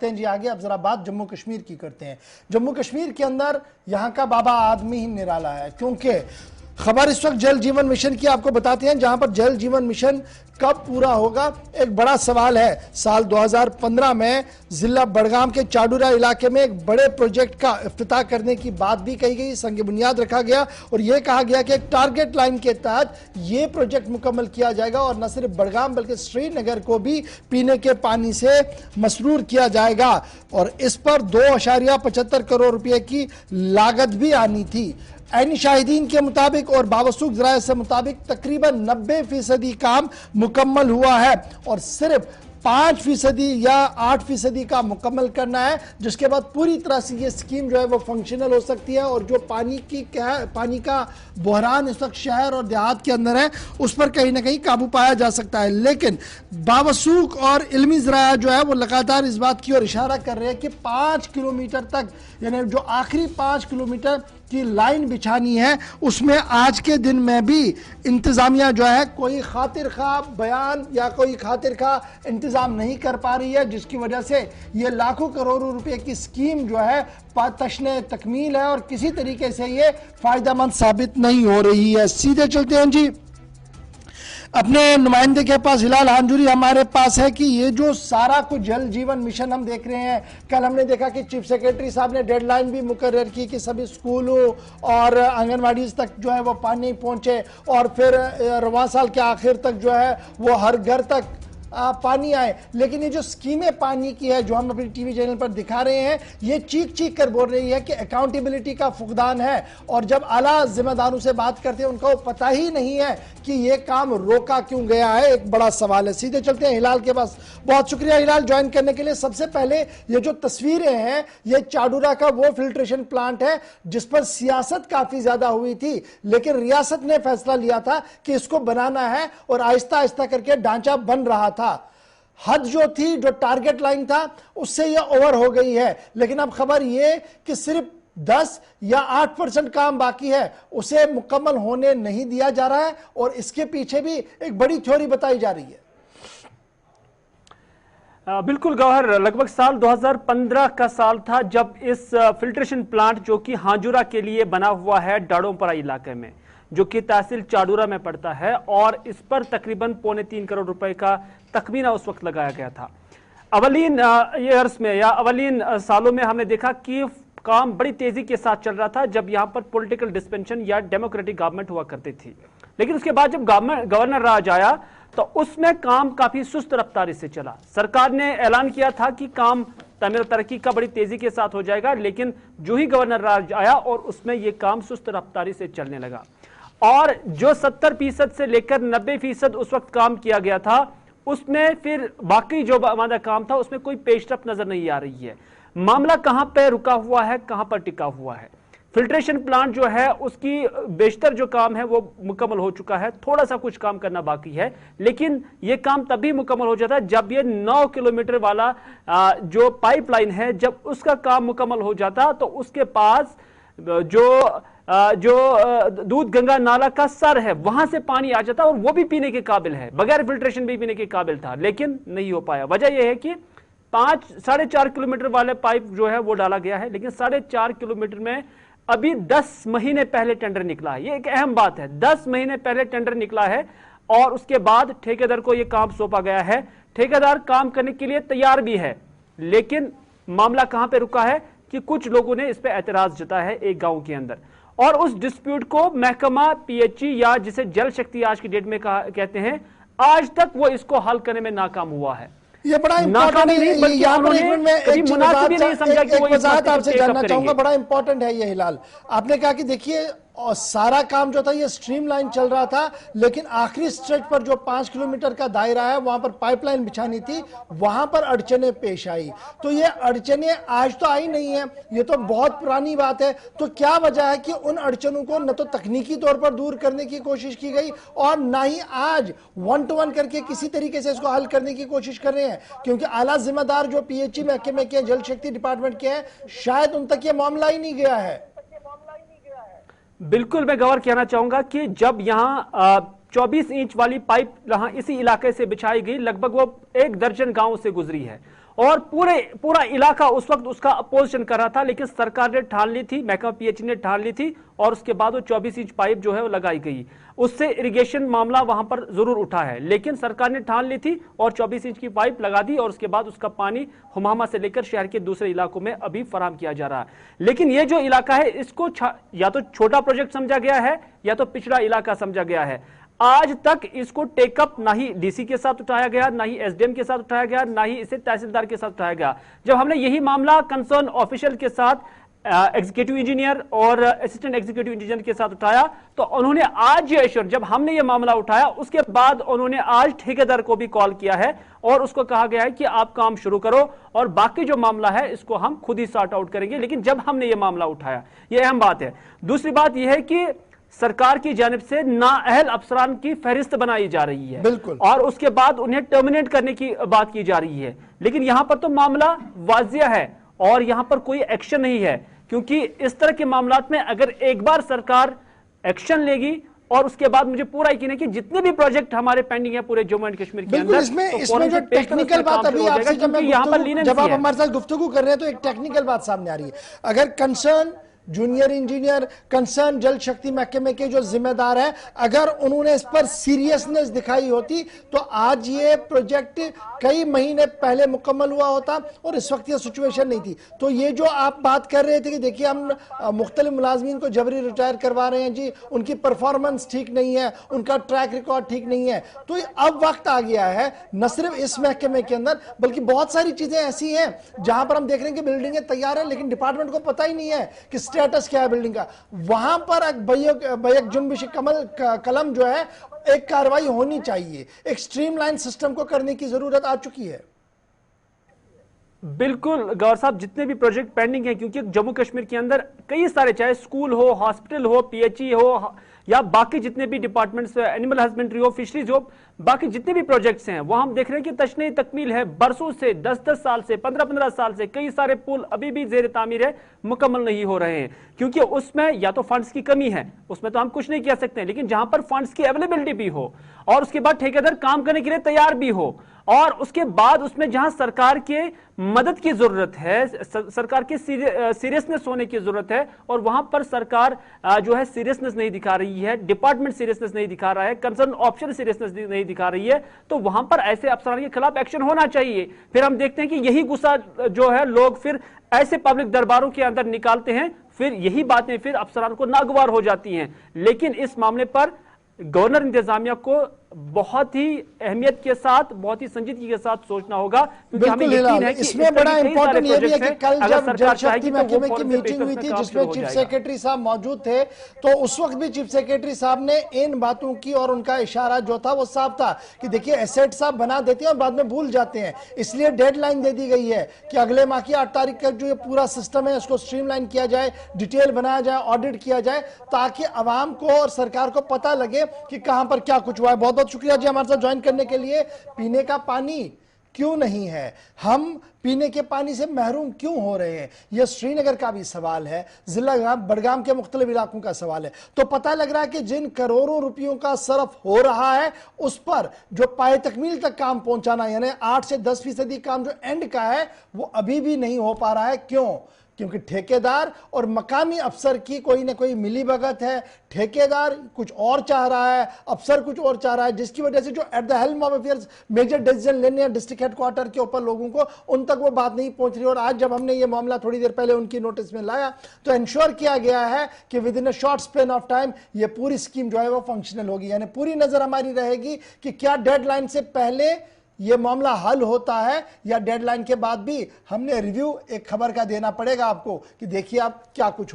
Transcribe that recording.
बढ़ते हैं जी आगे। अब जरा बात जम्मू कश्मीर की करते हैं। जम्मू कश्मीर के अंदर यहाँ का बाबा आदमी ही निराला है, क्योंकि खबर इस वक्त जल जीवन मिशन की आपको बताते हैं, जहां पर जल जीवन मिशन कब पूरा होगा एक बड़ा सवाल है। साल 2015 में जिला बड़गाम के चाडूरा इलाके में एक बड़े प्रोजेक्ट का इफ्तिताह करने की बात भी कही गई, संग बुनियाद रखा गया और यह कहा गया कि एक टारगेट लाइन के तहत यह प्रोजेक्ट मुकम्मल किया जाएगा और न सिर्फ बड़गाम बल्कि श्रीनगर को भी पीने के पानी से मसरूर किया जाएगा और इस पर 2.75 करोड़ रुपए की लागत भी आनी थी। ऐनी शाहिदीन के मुताबिक और बावसूख ज़राए से मुताबिक तकरीबन 90% काम मुकम्मल हुआ है और सिर्फ 5% या 8% का मुकम्मल करना है, जिसके बाद पूरी तरह से ये स्कीम जो है वो फंक्शनल हो सकती है और जो पानी का बहरान इस वक्त शहर और देहात के अंदर है उस पर कहीं ना कहीं काबू पाया जा सकता है। लेकिन बावसूख और इल्मी ज़राया जो है वो लगातार इस बात की ओर इशारा कर रहे हैं कि 5 किलोमीटर तक, यानी जो आखिरी 5 किलोमीटर की लाइन बिछानी है उसमें आज के दिन में भी इंतजामिया जो है कोई खातिर खा बयान या कोई खातिर खा इंतजाम नहीं कर पा रही है, जिसकी वजह से ये लाखों करोड़ों रुपए की स्कीम जो है तशने तकमील है और किसी तरीके से ये फायदेमंद साबित नहीं हो रही है। सीधे चलते हैं जी अपने नुमाइंदे के पास। हिलाल हांजुरी हमारे पास है कि ये जो सारा कुछ जल जीवन मिशन हम देख रहे हैं, कल हमने देखा कि चीफ सेक्रेटरी साहब ने डेडलाइन भी मुकर्रर की कि सभी स्कूलों और आंगनवाड़ी तक जो है वो पानी पहुंचे और फिर रवां साल के आखिर तक जो है वो हर घर तक पानी आए। लेकिन ये जो स्कीमें पानी की है जो हम अपनी टीवी चैनल पर दिखा रहे हैं, ये चीख चीख कर बोल रही है कि अकाउंटेबिलिटी का फुकदान है और जब आला जिम्मेदारों से बात करते हैं उनको पता ही नहीं है कि ये काम रोका क्यों गया है। एक बड़ा सवाल है। सीधे चलते हैं हिलाल के पास। बहुत शुक्रिया हिलाल ज्वाइन करने के लिए। सबसे पहले ये जो तस्वीरें हैं ये चाडूरा का वो फिल्ट्रेशन प्लांट है जिस पर सियासत काफी ज्यादा हुई थी, लेकिन रियासत ने फैसला लिया था कि इसको बनाना है और आहिस्ता आहिस्ता करके ढांचा बन रहा था। हद जो थी, जो टारगेट लाइन था, उससे यह ओवर हो गई है। लेकिन अब खबर यह कि सिर्फ 10 या 8% काम बाकी है, उसे मुकम्मल होने नहीं दिया जा रहा है और इसके पीछे भी एक बड़ी थ्योरी बताई जा रही है। बिल्कुल गौहर, लगभग साल 2015 का साल था जब इस फिल्ट्रेशन प्लांट जो कि हांजुरा के लिए बना हुआ है डाड़ोपरा इलाके में, जो कि तहसील चाडूरा में पड़ता है, और इस पर तकरीबन 3.25 करोड़ रुपए का तखमीना उस वक्त लगाया गया था। अवलीन ईयर्स में या अवलीन सालों में हमने देखा कि काम बड़ी तेजी के साथ चल रहा था जब यहां पर पॉलिटिकल डिस्पेंशन या डेमोक्रेटिक गवर्नमेंट हुआ करती थी। लेकिन उसके बाद जब गवर्नर राज आया तो उसमें काम काफी सुस्त रफ्तारी से चला। सरकार ने ऐलान किया था कि काम तमीर तरक्की का बड़ी तेजी के साथ हो जाएगा, लेकिन जो ही गवर्नर राज आया और उसमें यह काम सुस्त रफ्तारी से चलने लगा और जो 70% से लेकर 90% उस वक्त काम किया गया था उसमें फिर बाकी जो हमारा काम था उसमें कोई पेशरफ नजर नहीं आ रही है। मामला कहां पे रुका हुआ है, कहां पर टिका हुआ है? फिल्ट्रेशन प्लांट जो है उसकी बेशतर जो काम है वो मुकम्मल हो चुका है, थोड़ा सा कुछ काम करना बाकी है, लेकिन ये काम तभी मुकम्मल हो जाता है जब ये 9 किलोमीटर वाला जो पाइपलाइन है जब उसका काम मुकम्मल हो जाता तो उसके पास जो दूध गंगा नाला का सर है वहां से पानी आ जाता और वो भी पीने के काबिल है, बगैर फिल्ट्रेशन भी पीने के काबिल था, लेकिन नहीं हो पाया। वजह यह है कि 4.5 किलोमीटर वाले पाइप जो है वो डाला गया है, लेकिन 4.5 किलोमीटर में अभी 10 महीने पहले टेंडर निकला है। ये एक अहम बात है, 10 महीने पहले टेंडर निकला है और उसके बाद ठेकेदार को यह काम सौंपा गया है। ठेकेदार काम करने के लिए तैयार भी है, लेकिन मामला कहां पे रुका है कि कुछ लोगों ने इस पे एतराज जताया है एक गांव के अंदर, और उस डिस्प्यूट को महकमा पीएचई या जिसे जल शक्ति आज की डेट में कहते हैं, आज तक वो इसको हल करने में नाकाम हुआ है। ये बड़ा इंपॉर्टेंट है, आपसे जानना चाहूंगा, बड़ा इंपॉर्टेंट है ये हिलाल। आपने कहा कि देखिए और सारा काम जो था ये स्ट्रीमलाइन चल रहा था, लेकिन आखिरी स्ट्रेच पर जो 5 किलोमीटर का दायरा है वहां पर पाइपलाइन बिछानी थी, वहां पर अड़चने पेश आई। तो ये अड़चने आज तो आई नहीं है, ये तो बहुत पुरानी बात है। तो क्या वजह है कि उन अड़चनों को न तो तकनीकी तौर पर दूर करने की कोशिश की गई और ना ही आज 1 to 1 करके किसी तरीके से इसको हल करने की कोशिश कर रहे हैं? क्योंकि आला जिम्मेदार जो पीएचई महकमे के जल शक्ति डिपार्टमेंट के हैं, शायद उन तक ये मामला ही नहीं गया है। बिल्कुल, मैं गौर कहना चाहूंगा कि जब यहां 24 इंच वाली पाइप यहां इसी इलाके से बिछाई गई, लगभग वो 1 दर्जन गांव से गुजरी है और पूरा इलाका उस वक्त उसका अपोजिशन कर रहा था, लेकिन सरकार ने ठान ली थी, महकमा पीएचई ने ठान ली थी और उसके बाद वो 24 इंच पाइप जो है वो लगाई गई। उससे इरिगेशन मामला वहां पर जरूर उठा है, लेकिन सरकार ने ठान ली थी और 24 इंच की पाइप लगा दी और उसके बाद उसका पानी हुमामा से लेकर शहर के दूसरे इलाकों में अभी फराहम किया जा रहा है। लेकिन ये जो इलाका है इसको या तो छोटा प्रोजेक्ट समझा गया है या तो पिछड़ा इलाका समझा गया है। आज तक इसको टेकअप ना ही डीसी के साथ उठाया गया, ना ही एसडीएम के साथ उठाया गया, ना ही इसे तहसीलदार के साथ उठाया गया। जब हमने यही मामला कंसर्न ऑफिशियल के साथ, एग्जीक्यूटिव इंजीनियर और असिस्टेंट एग्जीक्यूटिव इंजीनियर के साथ उठाया, तो उन्होंने आज ये एश्योर, जब हमने ये मामला उठाया उसके बाद उन्होंने आज ठेकेदार को भी कॉल किया है और उसको कहा गया है कि आप काम शुरू करो और बाकी जो मामला है इसको हम खुद ही सॉर्ट आउट करेंगे। लेकिन जब हमने ये मामला उठाया, ये अहम बात है। दूसरी बात यह है कि सरकार की जानिब से नाअहल अफसरान की फहरिस्त बनाई जा रही है, बिल्कुल, और उसके बाद उन्हें टर्मिनेट करने की बात की जा रही है। लेकिन यहां पर तो मामला वाजिया है और यहां पर कोई एक्शन नहीं है, क्योंकि इस तरह के मामलात में अगर एक बार सरकार एक्शन लेगी और उसके बाद मुझे पूरा यकीन है कि जितने भी प्रोजेक्ट हमारे पेंडिंग है पूरे जम्मू एंड कश्मीर के अंदर, इसमें जो टेक्निकल बात अभी आपसे जब आप हमारे साथ गुफ्तगू कर रहे हैं तो एक टेक्निकल बात सामने आ रही है। अगर कंसर्न जूनियर इंजीनियर, कंसर्न जल शक्ति महकमे के जो जिम्मेदार हैं, अगर उन्होंने इस पर सीरियसनेस दिखाई होती तो आज ये प्रोजेक्ट कई महीने पहले मुकम्मल हुआ होता और इस वक्त ये सिचुएशन नहीं थी। तो ये जो आप बात कर रहे थे कि देखिए हम मुख्तलिफ मुलाजमीन को जबरी रिटायर करवा रहे हैं जी, उनकी परफॉर्मेंस ठीक नहीं है, उनका ट्रैक रिकॉर्ड ठीक नहीं है, तो अब वक्त आ गया है न सिर्फ इस महकमे के अंदर बल्कि बहुत सारी चीजें ऐसी हैं जहां पर हम देख रहे हैं कि बिल्डिंगें तैयार हैं लेकिन डिपार्टमेंट को पता ही नहीं है कि स्टेटस क्या है बिल्डिंग का। वहां पर बैक जुम्बिश कलम जो है, एक कार्रवाई होनी चाहिए, एक स्ट्रीमलाइन सिस्टम को करने की जरूरत आ चुकी है। बिल्कुल गौर साहब, जितने भी प्रोजेक्ट पेंडिंग हैं, क्योंकि जम्मू कश्मीर के अंदर कई सारे, चाहे स्कूल हो, हॉस्पिटल हो, पीएचई हो या बाकी जितने भी डिपार्टमेंट्स, एनिमल हस्बेंड्री हो, फिशरीज हो, बाकी जितने भी प्रोजेक्ट्स हैं वो हम देख रहे हैं कि तशने तकमील है। बरसों से, 10-10 साल से, 15-15 साल से कई सारे पुल अभी भी जेर तामीर है, मुकम्मल नहीं हो रहे हैं, क्योंकि उसमें या तो फंड्स की कमी है, उसमें तो हम कुछ नहीं कह सकते, लेकिन जहां पर फंड्स की अवेलेबिलिटी भी हो और उसके बाद ठेकेदार काम करने के लिए तैयार भी हो और उसके बाद उसमें जहां सरकार के मदद की जरूरत है, सरकार की सीरियसनेस होने की जरूरत है, और वहां पर सरकार जो है सीरियसनेस नहीं दिखा रही है, डिपार्टमेंट सीरियसनेस नहीं दिखा रहा है, कंसर्न ऑफिसर सीरियसनेस नहीं दिखा रही है, तो वहां पर ऐसे अफसरान के खिलाफ एक्शन होना चाहिए। फिर हम देखते हैं कि यही गुस्सा जो है लोग फिर ऐसे पब्लिक दरबारों के अंदर निकालते हैं, फिर यही बातें फिर अफसरान को नागवार हो जाती हैं। लेकिन इस मामले पर गवर्नर इंतजामिया को बहुत ही अहमियत के साथ, बहुत ही संजीदगी के साथ सोचना होगा, क्योंकि हमें यकीन है कि इसमें बड़ा इंपॉर्टेंट ये भी है कि कल जब जल शक्ति महकमे की मीटिंग हुई थी जिसमें चीफ सेक्रेटरी साहब मौजूद थे, तो उस वक्त भी चीफ सेक्रेटरी साहब ने इन बातों की और उनका इशारा जो था वो साफ था कि देखिए एसेट साहब बना देते हैं और बाद में भूल जाते हैं, इसलिए डेडलाइन दे दी गई है कि अगले माह की 8 तारीख तक जो ये पूरा सिस्टम है उसको स्ट्रीमलाइन किया जाए, डिटेल बनाया जाए, ऑडिट किया जाए, ताकि आवाम को और सरकार को पता लगे कि कहां पर क्या कुछ हुआ है। बहुत बहुत शुक्रिया जी हमारे साथ ज्वाइन करने के लिए। पीने का पानी क्यों नहीं है, हम पीने के पानी से महरूम क्यों हो रहे हैं, यह श्रीनगर का भी सवाल है, जिला बडगाम के मुख्तलिफ इलाकों का सवाल है। तो पता लग रहा है कि जिन करोड़ों रुपयों का सरफ हो रहा है उस पर जो पाए तकमील तक काम पहुंचाना, यानी 8 से 10% काम जो एंड का है वो अभी भी नहीं हो पा रहा है। क्यों? क्योंकि ठेकेदार और मकामी अफसर की कोई ना कोई मिलीभगत है, ठेकेदार कुछ और चाह रहा है, अफसर कुछ और चाह रहा है, जिसकी वजह से जो at the helm of affairs major decision लेने हैं डिस्ट्रिक्ट हेडक्वार्टर के ऊपर लोगों को, उन तक वो बात नहीं पहुंच रही। और आज जब हमने ये मामला थोड़ी देर पहले उनकी नोटिस में लाया तो इंश्योर किया गया है कि with in a short span of time ये पूरी स्कीम जो है वो फंक्शनल होगी, यानी पूरी नजर हमारी रहेगी कि क्या डेडलाइन से पहले यह मामला हल होता है या डेडलाइन के बाद भी हमने रिव्यू एक खबर का देना पड़ेगा आपको कि देखिए आप क्या कुछ